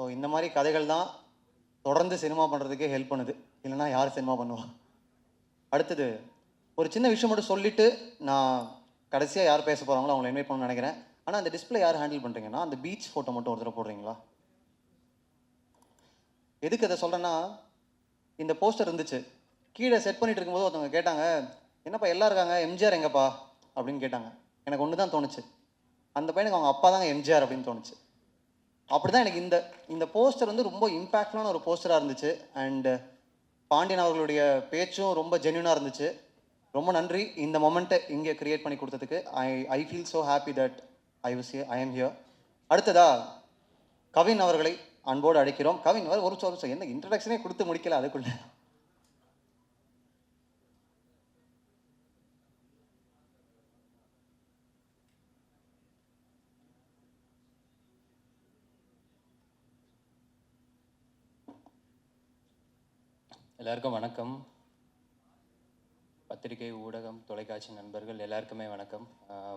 So இந்த மாதிரி கதைகள் தான் தொடர்ந்து சினிமா பண்ணுறதுக்கே ஹெல்ப் பண்ணுது. இல்லைனா யார் சினிமா பண்ணுவா? அடுத்தது ஒரு சின்ன விஷயம் மட்டும் சொல்லிவிட்டு நான் கடைசியாக யார் பேச போகிறாங்களோ அவங்கள இன்வைட் பண்ணணும்னு நினைக்கிறேன். ஆனால் அந்த டிஸ்பிளே யார் ஹேண்டில் பண்ணுறீங்கன்னா அந்த பீச் ஃபோட்டோ மட்டும் ஒரு தடவை போடுறீங்களா? எதுக்கு அதை சொல்கிறேன்னா, இந்த போஸ்டர் இருந்துச்சு, கீழே செட் பண்ணிட்டு இருக்கும்போது ஒருத்தவங்க கேட்டாங்க, என்னப்பா எல்லாம் இருக்காங்க, எம்ஜிஆர் எங்கப்பா அப்படின்னு கேட்டாங்க. எனக்கு ஒன்று தான் தோணுச்சு, அந்த பையனுக்கு அவங்க அப்பா தாங்க எம்ஜிஆர் அப்படின்னு தோணுச்சு. அப்படி தான் எனக்கு இந்த இந்த போஸ்டர் வந்து ரொம்ப இம்பேக்ட்ஃபுல்லான ஒரு போஸ்டராக இருந்துச்சு. அண்டு பாண்டியன் அவர்களுடைய பேச்சும் ரொம்ப ஜென்யூனாக இருந்துச்சு. ரொம்ப நன்றி இந்த மொமெண்ட்டை இங்கே கிரியேட் பண்ணி கொடுத்ததுக்கு. I feel so happy that I am here. அடுத்ததா கவின் அவர்களை அன்போடு அழைக்கிறோம். கவின் ஒரு நிமிஷம் என்ன இன்ட்ரடக்ஷனே கொடுத்து முடிக்கல அதுக்குள்ள. எல்லாருக்கும் வணக்கம். பத்திரிகை, ஊடகம், தொலைக்காட்சி நண்பர்கள் எல்லாருக்குமே வணக்கம்.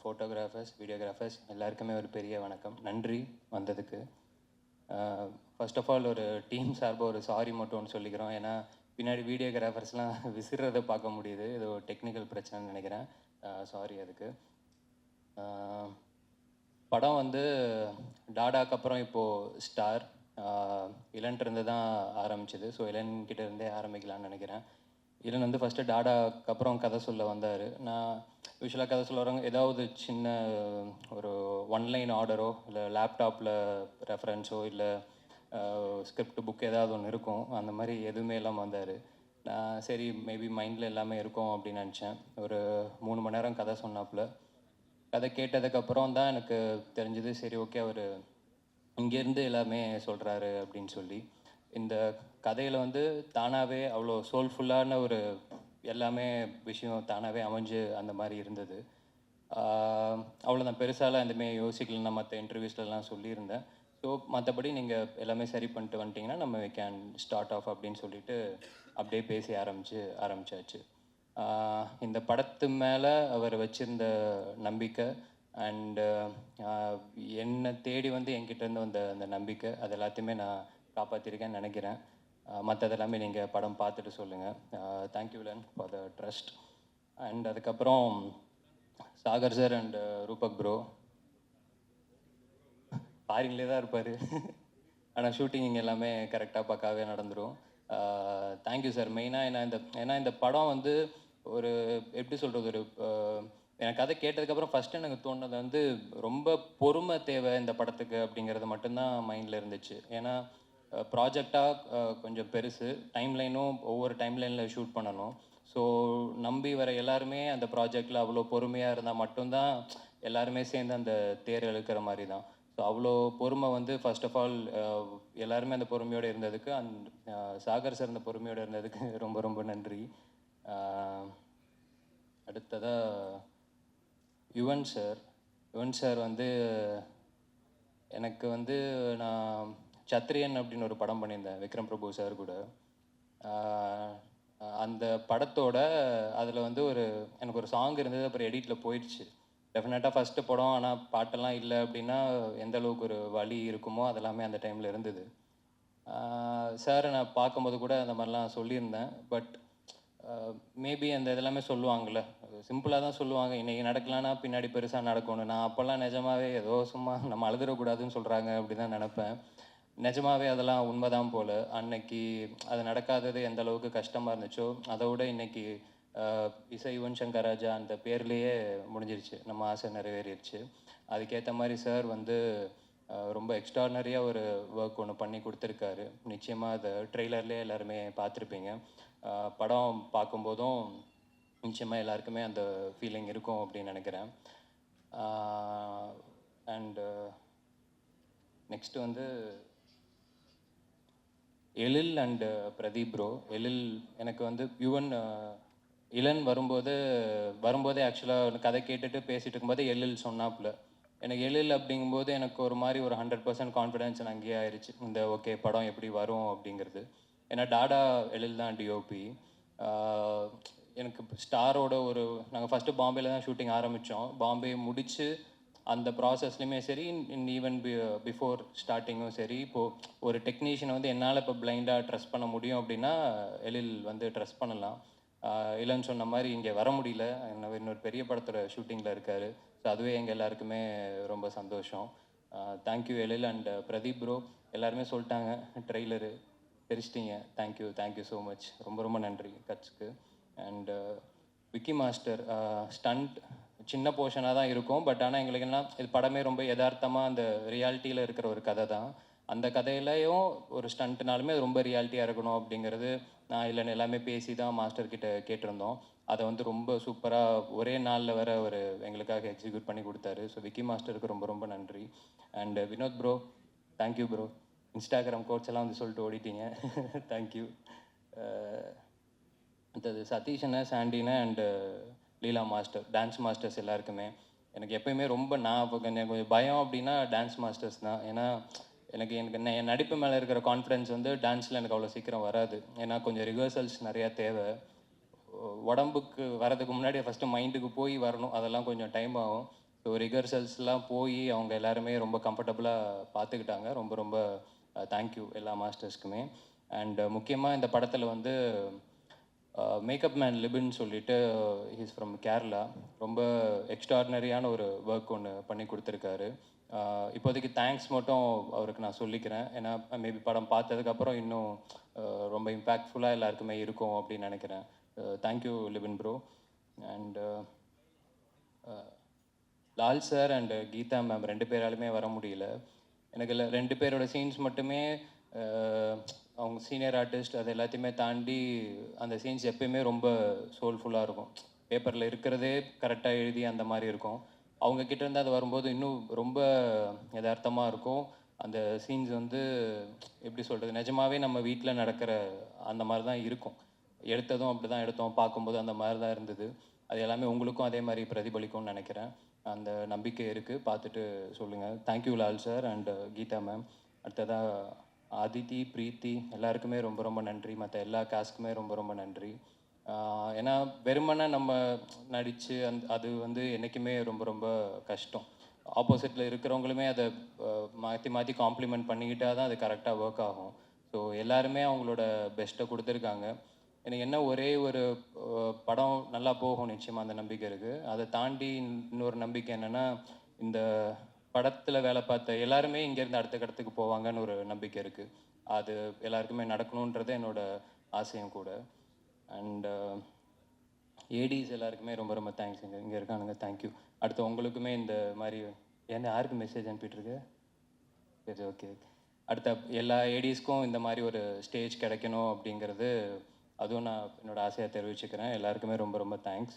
ஃபோட்டோகிராஃபர்ஸ், வீடியோகிராஃபர்ஸ் எல்லாருக்குமே ஒரு பெரிய வணக்கம். நன்றி வந்ததுக்கு. ஃபர்ஸ்ட் ஆஃப் ஆல் ஒரு டீம் சார்பாக ஒரு சாரி மட்டும் ஒன்று சொல்லிக்கிறோம். ஏன்னா பின்னாடி வீடியோகிராஃபர்ஸ்லாம் விசிறதை பார்க்க முடியுது. இது ஒரு டெக்னிக்கல் பிரச்சனைன்னு நினைக்கிறேன். சாரி அதுக்கு. படம் வந்து டாடாக்கு அப்புறம் இப்போது ஸ்டார் இளன்ட்டு தான் ஆரம்பிச்சிது. ஸோ இளன்கிட்ட இருந்தே ஆரம்பிக்கலான்னு நினைக்கிறேன். இளன் வந்து ஃபஸ்ட்டு டாடாக்கு அப்புறம் கதை சொல்ல வந்தார். நான் யூஸ்வலாக கதை சொல்ல வரவங்க ஏதாவது சின்ன ஒரு ஒன்லைன் ஆர்டரோ இல்லை லேப்டாப்பில் ரெஃபரன்ஸோ இல்லை ஸ்கிரிப்ட் புக் ஏதாவது ஒன்று இருக்கும். அந்த மாதிரி எதுவுமே இல்லாமல் வந்தார். நான் சரி மேபி மைண்டில் எல்லாமே இருக்கும் அப்படின்னு நினச்சேன். ஒரு 3 மணி நேரம் கதை சொன்னாப்புல. கதை கேட்டதுக்கப்புறம் தான் எனக்கு தெரிஞ்சது, சரி ஓகே அவர் இங்கேருந்து எல்லாமே சொல்கிறாரு அப்படின்னு சொல்லி. இந்த கதையில் வந்து தானாகவே அவ்வளோ சோல்ஃபுல்லான ஒரு எல்லாமே விஷயம் தானாகவே அமைஞ்சு அந்த மாதிரி இருந்தது. அவ்வளோதான், பெருசாலாம் எதுவுமே யோசிக்கலன்னு நான் மற்ற இன்டர்வியூஸ்லாம் சொல்லியிருந்தேன். ஸோ மற்றபடி நீங்கள் எல்லாமே சரி பண்ணிட்டு வந்துட்டிங்கன்னா நம்ம வி கேன் ஸ்டார்ட் ஆஃப் அப்படின்னு சொல்லிட்டு அப்படியே பேசி ஆரம்பிச்சாச்சு. இந்த படத்து மேலே அவர் வச்சுருந்த நம்பிக்கை அண்டு என்னை தேடி வந்து என்கிட்டேருந்து வந்த அந்த நம்பிக்கை, அது எல்லாத்தையுமே நான் காப்பாற்றிருக்கேன்னு நினைக்கிறேன். மற்றதெல்லாமே நீங்கள் படம் பார்த்துட்டு சொல்லுங்கள். தேங்க்யூ விலன் ஃபார் த ட்ரஸ்ட். அண்ட் அதுக்கப்புறம் Sagar sir and Rupak bro ஃபாரின்லேயே தான் இருப்பார். ஆனால் ஷூட்டிங் இங்கே எல்லாமே கரெக்டாக பக்காவே நடந்துடும். Thank you sir. மெயினாக ஏன்னா இந்த படம் வந்து ஒரு எப்படி சொல்கிறது, ஒரு எனக்கு கதை கேட்டதுக்கப்புறம் ஃபஸ்ட்டு எனக்கு தோணுது வந்து ரொம்ப பொறுமை தேவை இந்த படத்துக்கு அப்படிங்கிறது மட்டும்தான் மைண்டில் இருந்துச்சு. ஏன்னா ப்ராஜெக்டாக கொஞ்சம் பெருசு, டைம்லைனும் ஒவ்வொரு டைம்லைனில் ஷூட் பண்ணணும். ஸோ நம்பி வர எல்லாருமே அந்த ப்ராஜெக்டில் அவ்வளோ பொறுமையாக இருந்தால் மட்டும்தான் எல்லாருமே சேர்ந்து அந்த தேர் இழுக்கிற மாதிரி தான். ஸோ அவ்வளோ பொறுமை வந்து ஃபர்ஸ்ட் ஆஃப் ஆல் எல்லாருமே அந்த பொறுமையோடு இருந்ததுக்கு, சாகர் சார் அந்த பொறுமையோடு இருந்ததுக்கு ரொம்ப ரொம்ப நன்றி. அடுத்ததாக யுவன் சார் வந்து எனக்கு வந்து நான் சத்ரியன் அப்படின்னு ஒரு படம் பண்ணியிருந்தேன் விக்ரம் பிரபு சார் கூட. அந்த படத்தோட அதில் வந்து எனக்கு ஒரு சாங் இருந்தது, அப்புறம் எடிட்டில் போயிடுச்சு. டெஃபினட்டாக ஃபஸ்ட்டு படம், ஆனால் பாட்டெல்லாம் இல்லை அப்படின்னா எந்த அளவுக்கு ஒரு வலி இருக்குமோ அதெல்லாமே அந்த டைமில் இருந்தது. சாரை நான் பார்க்கும்போது கூட அந்த மாதிரிலாம் சொல்லியிருந்தேன். பட் மேபி அந்த இதெல்லாமே சொல்லுவாங்கள்ல, சிம்பிளாக தான் சொல்லுவாங்க, இன்றைக்கி நடக்கலான்னா பின்னாடி பெருசாக நடக்கணும். நான் அப்போல்லாம் நிஜமாவே ஏதோ சும்மா நம்ம அழுதுடக்கூடாதுன்னு சொல்கிறாங்க அப்படி தான் நினப்பேன். நிஜமாவே அதெல்லாம் உண்மைதான் போல். அன்னைக்கு அது நடக்காதது எந்த அளவுக்கு கஷ்டமாக இருந்துச்சோ அதை விட இன்றைக்கி இசை யுவன் சங்கர் ராஜா அந்த பேர்லேயே முடிஞ்சிருச்சு, நம்ம ஆசை நிறைவேறிடுச்சு. அதுக்கேற்ற மாதிரி சார் வந்து ரொம்ப எக்ஸ்ட்ரானரியாக ஒரு ஒர்க் ஒன்று பண்ணி கொடுத்துருக்காரு. நிச்சயமாக அதை ட்ரெய்லர்லேயே எல்லாருமே பார்த்துருப்பீங்க. படம் பார்க்கும்போதும் நிச்சயமாக எல்லாருக்குமே அந்த ஃபீலிங் இருக்கும் அப்படின்னு நினைக்கிறேன். அண்டு நெக்ஸ்ட்டு வந்து எழில் அண்டு பிரதீப் ப்ரோ. எழில் எனக்கு வந்து இளன் வரும்போதே ஆக்சுவலாக கதை கேட்டுட்டு பேசிகிட்டு இருக்கும்போது எழில் சொன்னாப்புல. எனக்கு எழில் அப்படிங்கும்போது எனக்கு ஒரு மாதிரி ஒரு 100% கான்ஃபிடென்ஸ் அங்கேயே ஆயிடுச்சு, இந்த ஓகே படம் எப்படி வரும் அப்படிங்கிறது. ஏன்னா டாடா எழில் தான் டிஓபி. எனக்கு ஸ்டாரோட நாங்கள் ஃபஸ்ட்டு பாம்பேயில் தான் ஷூட்டிங் ஆரம்பித்தோம். பாம்பே முடித்து அந்த ப்ராசஸ்லையுமே சரி, ஈவன் பிஃபோர் ஸ்டார்டிங்கும் சரி, இப்போது ஒரு டெக்னீஷியனை வந்து என்னால் இப்போ பிளைண்டாக ட்ரஸ்ட் பண்ண முடியும் அப்படின்னா எழில் வந்து ட்ரஸ்ட் பண்ணலாம். இல்லைன்னு சொன்ன மாதிரி இங்கே வர முடியல, இன்னொரு பெரிய படத்தோட ஷூட்டிங்கில் இருக்கார். ஸோ அதுவே எங்கள் எல்லாருக்குமே ரொம்ப சந்தோஷம். Thank you Ezhil and Pradeep bro. எல்லாருமே சொல்லிட்டாங்க ட்ரெய்லரு தெரிச்சிட்டிங்க. Thank you so much. ரொம்ப ரொம்ப நன்றி கட்ஸ்க்கு. அண்ட் விக்கி மாஸ்டர் ஸ்டண்ட் சின்ன போர்ஷனாக தான் இருக்கும். பட் ஆனால் எங்களுக்கு என்ன, இது படமே ரொம்ப யதார்த்தமாக அந்த ரியாலிட்டியில் இருக்கிற ஒரு கதை தான். அந்த கதையிலையும் ஒரு ஸ்டண்ட்னாலுமே அது ரொம்ப ரியாலிட்டியாக இருக்கணும் அப்படிங்கிறது நான் இல்லைன்னு எல்லாமே பேசி தான் மாஸ்டர்கிட்ட கேட்டிருந்தோம். அதை வந்து ரொம்ப சூப்பராக ஒரே நாளில் வர ஒரு எங்களுக்காக எக்ஸிக்யூட் பண்ணி கொடுத்தாரு. ஸோ விக்கி மாஸ்டருக்கு ரொம்ப ரொம்ப நன்றி. And Vinod bro, thank you bro. Instagram quotes எல்லாம் வந்து சொல்லிட்டு ஓடிட்டீங்க. தேங்க்யூ. அடுத்தது சதீஷனை, சாண்டினை and Leela master, dance masters எல்லாருக்குமே. எனக்கு எப்போயுமே ரொம்ப நான் இப்போ கொஞ்சம் பயம் அப்படின்னா டான்ஸ் மாஸ்டர்ஸ் தான். ஏன்னா எனக்கு என் நடிப்பு மேலே இருக்கிற கான்ஃபிடென்ஸ் வந்து டான்ஸில் எனக்கு அவ்வளோ சீக்கிரம் வராது. ஏன்னா கொஞ்சம் ரிஹர்சல்ஸ் நிறையா தேவை. உடம்புக்கு வரதுக்கு முன்னாடி ஃபஸ்ட்டு மைண்டுக்கு போய் வரணும், அதெல்லாம் கொஞ்சம் டைம் ஆகும். ஸோ ரிஹர்சல்ஸ்லாம் போய் அவங்க எல்லாருமே ரொம்ப கம்ஃபர்டபுளாக பார்த்துக்கிட்டாங்க. ரொம்ப ரொம்ப தேங்க்யூ எல்லா மாஸ்டர்ஸ்க்குமே. அண்ட் முக்கியமாக இந்த படத்தில் வந்து மேக்கப் மேன் லிபின் சொல்லிட்டு, ஹீஸ் ஃப்ரம் கேரளா. ரொம்ப எக்ஸ்ட்ராடினரியான ஒரு ஒர்க் ஒன்று பண்ணி கொடுத்துருக்காரு. இப்போதைக்கு தேங்க்ஸ் மட்டும் அவருக்கு நான் சொல்லிக்கிறேன். ஏன்னா மேபி படம் பார்த்ததுக்கப்புறம் இன்னும் ரொம்ப இம்பேக்ட்ஃபுல்லாக எல்லாருக்குமே இருக்கும் அப்படின்னு நினைக்கிறேன். Thank you Libin bro. And Lal sir and Geetha ma'am 2 பேராலுமே வர முடியல. எனக்கு 2 பேரோட சீன்ஸ் மட்டுமே அவங்க சீனியர் ஆர்டிஸ்ட் அது எல்லாத்தையுமே தாண்டி அந்த சீன்ஸ் எப்பயுமே ரொம்ப சோல்ஃபுல்லாக இருக்கும். பேப்பரில் இருக்கிறதே கரெக்டாக எழுதி அந்த மாதிரி இருக்கும். அவங்க கிட்டேருந்து அது வரும்போது இன்னும் ரொம்ப யதார்த்தமாக இருக்கும். அந்த சீன்ஸ் வந்து எப்படி சொல்கிறது, நிஜமாகவே நம்ம வீட்டில் நடக்கிற அந்த மாதிரி தான் இருக்கும். எடுத்ததும் அப்படி தான் எடுத்தோம், பார்க்கும்போது அந்த மாதிரி தான் இருந்தது. அது எல்லாமே உங்களுக்கும் அதே மாதிரி பிரதிபலிக்கும்னு நினைக்கிறேன். அந்த நம்பிக்கை இருக்குது, பார்த்துட்டு சொல்லுங்கள். Thank you Lal sir and Geetha ma'am. அடுத்ததாக அதித்தி, பிரீத்தி எல்லாருக்குமே ரொம்ப ரொம்ப நன்றி. மற்ற எல்லா காஸ்ட்டுக்குமே ரொம்ப ரொம்ப நன்றி. ஏன்னா வெறுமனே நம்ம நடித்து அது வந்து என்றைக்குமே ரொம்ப ரொம்ப கஷ்டம். ஆப்போசிட்டில் இருக்கிறவங்களுமே அதை மாற்றி மாற்றி காம்ப்ளிமெண்ட் பண்ணிக்கிட்டால் தான் அது கரெக்டாக ஒர்க் ஆகும். ஸோ எல்லாருமே அவங்களோட பெஸ்ட்டை கொடுத்துருக்காங்க. எனக்கு என்ன ஒரே ஒரு படம் நல்லா போகும் நிச்சயமாக, அந்த நம்பிக்கை இருக்குது. அதை தாண்டி இன்னொரு நம்பிக்கை என்னென்னா, இந்த படத்தில் வேலை பார்த்த எல்லாருமே இங்கேருந்து அடுத்த கட்டத்துக்கு போவாங்கன்னு ஒரு நம்பிக்கை இருக்குது. அது எல்லாருக்குமே நடக்கணுன்றது என்னோட ஆசையும் கூட. அண்ட் ஏடிஸ் எல்லாருக்குமே ரொம்ப ரொம்ப தேங்க்ஸ். இங்கே இருக்கானுங்க, தேங்க்யூ. அடுத்து உங்களுக்குமே இந்த மாதிரி என்ன யாருக்கு மெசேஜ் அனுப்பிட்டுருக்கு? சரி, ஓகே. அடுத்த எல்லா ஏடிஸ்க்கும் இந்த மாதிரி ஒரு ஸ்டேஜ் கிடைக்கணும் அப்படிங்கிறது, அதுவும் நான் என்னோடய ஆசையாக தெரிவிச்சுக்கிறேன். எல்லாருக்குமே ரொம்ப ரொம்ப தேங்க்ஸ்.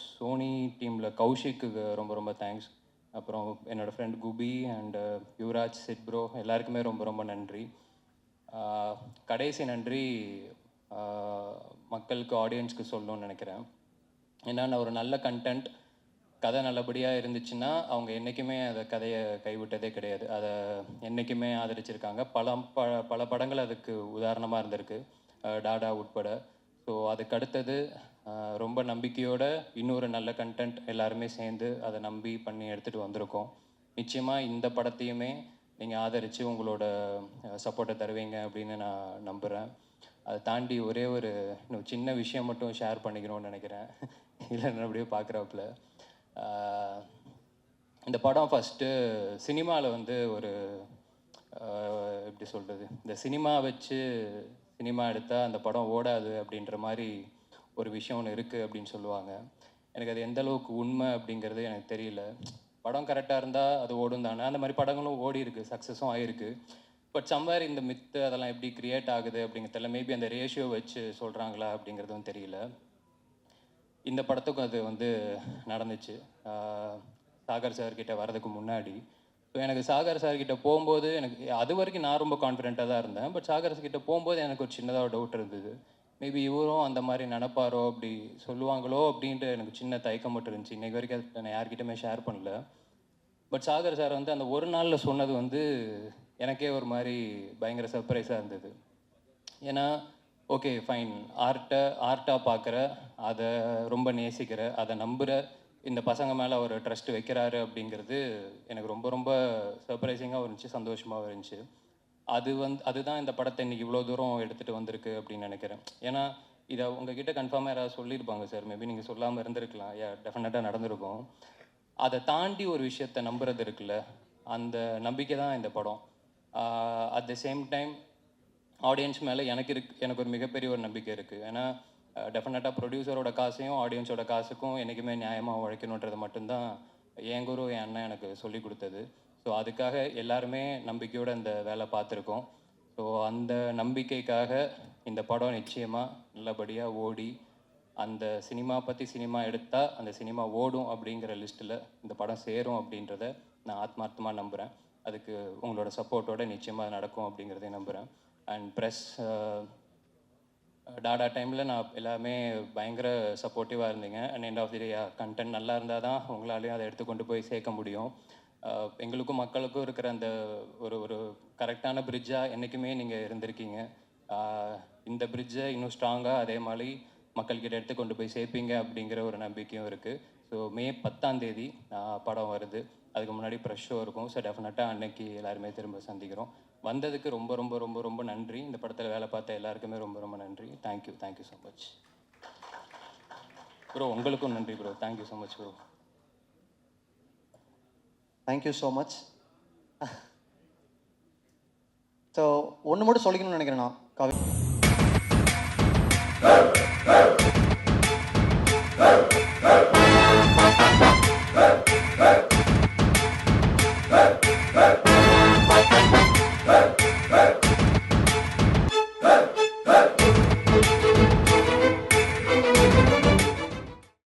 சோனி டீமில் கௌஷிக்கு ரொம்ப ரொம்ப தேங்க்ஸ். அப்புறம் என்னோடய ஃப்ரெண்ட் குபி அண்டு யுவராஜ், சிட் ப்ரோ எல்லாருக்குமே ரொம்ப ரொம்ப நன்றி. கடைசி நன்றி மக்களுக்கு, ஆடியன்ஸ்க்கு சொல்லணும்னு நினைக்கிறேன். ஏன்னா நான் ஒரு நல்ல கண்டென்ட் கதை நல்லபடியாக இருந்துச்சுன்னா அவங்க என்றைக்குமே அந்த கதையை கைவிட்டதே கிடையாது. அதை என்றைக்குமே ஆதரிச்சிருக்காங்க. பல படங்கள் அதுக்கு உதாரணமாக இருந்திருக்கு, டாடா உட்பட. ஸோ அதுக்கு அடுத்தது ரொம்ப நம்பிக்கையோட இன்னொரு நல்ல கண்டென்ட் எல்லாருமே சேர்ந்து அதை நம்பி பண்ணி எடுத்துகிட்டு வந்திருக்கோம். நிச்சயமாக இந்த படத்தையுமே நீங்கள் ஆதரித்து உங்களோட சப்போர்ட்டை தருவீங்க அப்படின்னு நான் நம்புகிறேன். அதை தாண்டி ஒரே ஒரு இன்னும் சின்ன விஷயம் மட்டும் ஷேர் பண்ணிக்கணும்னு நினைக்கிறேன், இல்லை அப்படியே பார்க்குறாப்புல. இந்த படம் ஃபஸ்ட்டு சினிமாவில் வந்து ஒரு எப்படி சொல்கிறது, இந்த சினிமா வச்சு சினிமா எடுத்தால் அந்த படம் ஓடாது அப்படின்ற மாதிரி ஒரு விஷயம் ஒன்று இருக்குது அப்படின்னு சொல்லுவாங்க. எனக்கு அது எந்த அளவுக்கு உண்மை அப்படிங்கிறது எனக்கு தெரியல. படம் கரெக்டாக இருந்தால் அது ஓடும் தானே. அந்த மாதிரி படங்களும் ஓடி இருக்குது, சக்ஸஸும் ஆகிருக்கு. பட் சம்வேர் இந்த மித்து அதெல்லாம் எப்படி க்ரியேட் ஆகுது அப்படிங்கிறதுல மேபி அந்த ரேஷியோ வச்சு சொல்கிறாங்களா அப்படிங்கிறதும் தெரியல. இந்த படத்துக்கும் அது வந்து நடந்துச்சு சாகர் சார்கிட்ட வர்றதுக்கு முன்னாடி. ஸோ எனக்கு சாகர் சார்கிட்ட போகும்போது எனக்கு அது வரைக்கும் நான் ரொம்ப கான்ஃபிடென்ட்டாக தான் இருந்தேன். பட் சாகர் சார்கிட்ட போகும்போது எனக்கு ஒரு சின்னதாக டவுட் இருந்தது. மேபி இவரும் அந்த மாதிரி நினப்பாரோ, அப்படி சொல்லுவாங்களோ அப்படின்ட்டு எனக்கு சின்ன தயக்கம் மட்டும் இருந்துச்சு. இன்றைக்கு வரைக்கும் அதை நான் யார்கிட்டயுமே ஷேர் பண்ணல. பட் சாகர் சார் வந்து அந்த ஒரு நாளில் சொன்னது வந்து எனக்கே ஒரு மாதிரி பயங்கர சர்ப்ரைஸாக இருந்தது. ஏன்னா ஓகே ஃபைன், ஆர்ட்டாக பார்க்குற, அதை ரொம்ப நேசிக்கிற, அதை நம்புகிற, இந்த பசங்க மேலே ஒரு ட்ரஸ்ட் வைக்கிறாரு அப்படிங்கிறது எனக்கு ரொம்ப ரொம்ப சர்ப்ரைசிங்காக இருந்துச்சு, சந்தோஷமாகவும் இருந்துச்சு. அதுதான் இந்த படத்தை இன்னைக்கு இவ்வளோ தூரம் எடுத்துகிட்டு வந்திருக்கு அப்படின்னு நினைக்கிறேன். ஏன்னா இதை உங்ககிட்ட கன்ஃபார்மாக யாராவது சொல்லியிருப்பாங்க சார், மேபி நீங்கள் சொல்லாமல் இருந்திருக்கலாம், டெஃபினட்டாக நடந்திருக்கும். அதை தாண்டி ஒரு விஷயத்தை நம்புறது இருக்குல்ல, அந்த நம்பிக்கை தான் இந்த படம். At the same time audience மேலே எனக்கு ஒரு மிகப்பெரிய ஒரு நம்பிக்கை இருக்குது. ஏன்னா டெஃபினட்டாக ப்ரொடியூசரோட காசையும் ஆடியன்ஸோட காசுக்கும் என்றைக்குமே நியாயமாக உழைக்கணுன்றது மட்டும்தான் என் குரு, என் அண்ணன் எனக்கு சொல்லி கொடுத்தது. ஸோ அதுக்காக எல்லாருமே நம்பிக்கையோடு இந்த வேலை பார்த்துருக்கோம். ஸோ அந்த நம்பிக்கைக்காக இந்த படம் நிச்சயமாக நல்லபடியாக ஓடி, அந்த சினிமா எடுத்தால் அந்த சினிமா ஓடும் அப்படிங்கிற லிஸ்ட்டில் இந்த படம் சேரும் அப்படின்றத நான் ஆத்மார்த்தமாக நம்புகிறேன். அதுக்கு உங்களோட சப்போர்ட்டோட நிச்சயமாக நடக்கும் அப்படிங்கிறதையும் நம்புகிறேன். அண்ட் ப்ரெஸ் டாடா டைமில் நான் எல்லாமே பயங்கர சப்போர்ட்டிவாக இருந்தீங்க. And end of the day content நல்லா இருந்தால் தான் உங்களாலையும் அதை எடுத்து கொண்டு போய் சேர்க்க முடியும். எங்களுக்கும் மக்களுக்கும் இருக்கிற அந்த ஒரு கரெக்டான பிரிட்ஜாக என்றைக்குமே நீங்கள் இருந்திருக்கீங்க. இந்த பிரிட்ஜை இன்னும் ஸ்ட்ராங்காக அதே மாதிரி மக்கள்கிட்ட எடுத்து கொண்டு போய் சேர்ப்பீங்க அப்படிங்கிற ஒரு நம்பிக்கையும் இருக்குது. ஸோ மே 10ஆம் தேதி படம் வருது. அதுக்கு முன்னாடி ப்ரெஷ் ஷோ இருக்கும். ஸோ டெஃபினட்டாக அன்னைக்கு எல்லாருமே திரும்ப சந்திக்கிறோம். வந்ததுக்கு ரொம்ப ரொம்ப ரொம்ப ரொம்ப நன்றி. இந்த படத்தில் வேலை பார்த்த எல்லாருக்குமே ரொம்ப ரொம்ப நன்றி. Thank you so much bro. உங்களுக்கும் நன்றி bro. Thank you so much bro. Thank you so much. So ஒன்று மட்டும் சொல்லிக்கணும்னு நினைக்கிறேன் நான்.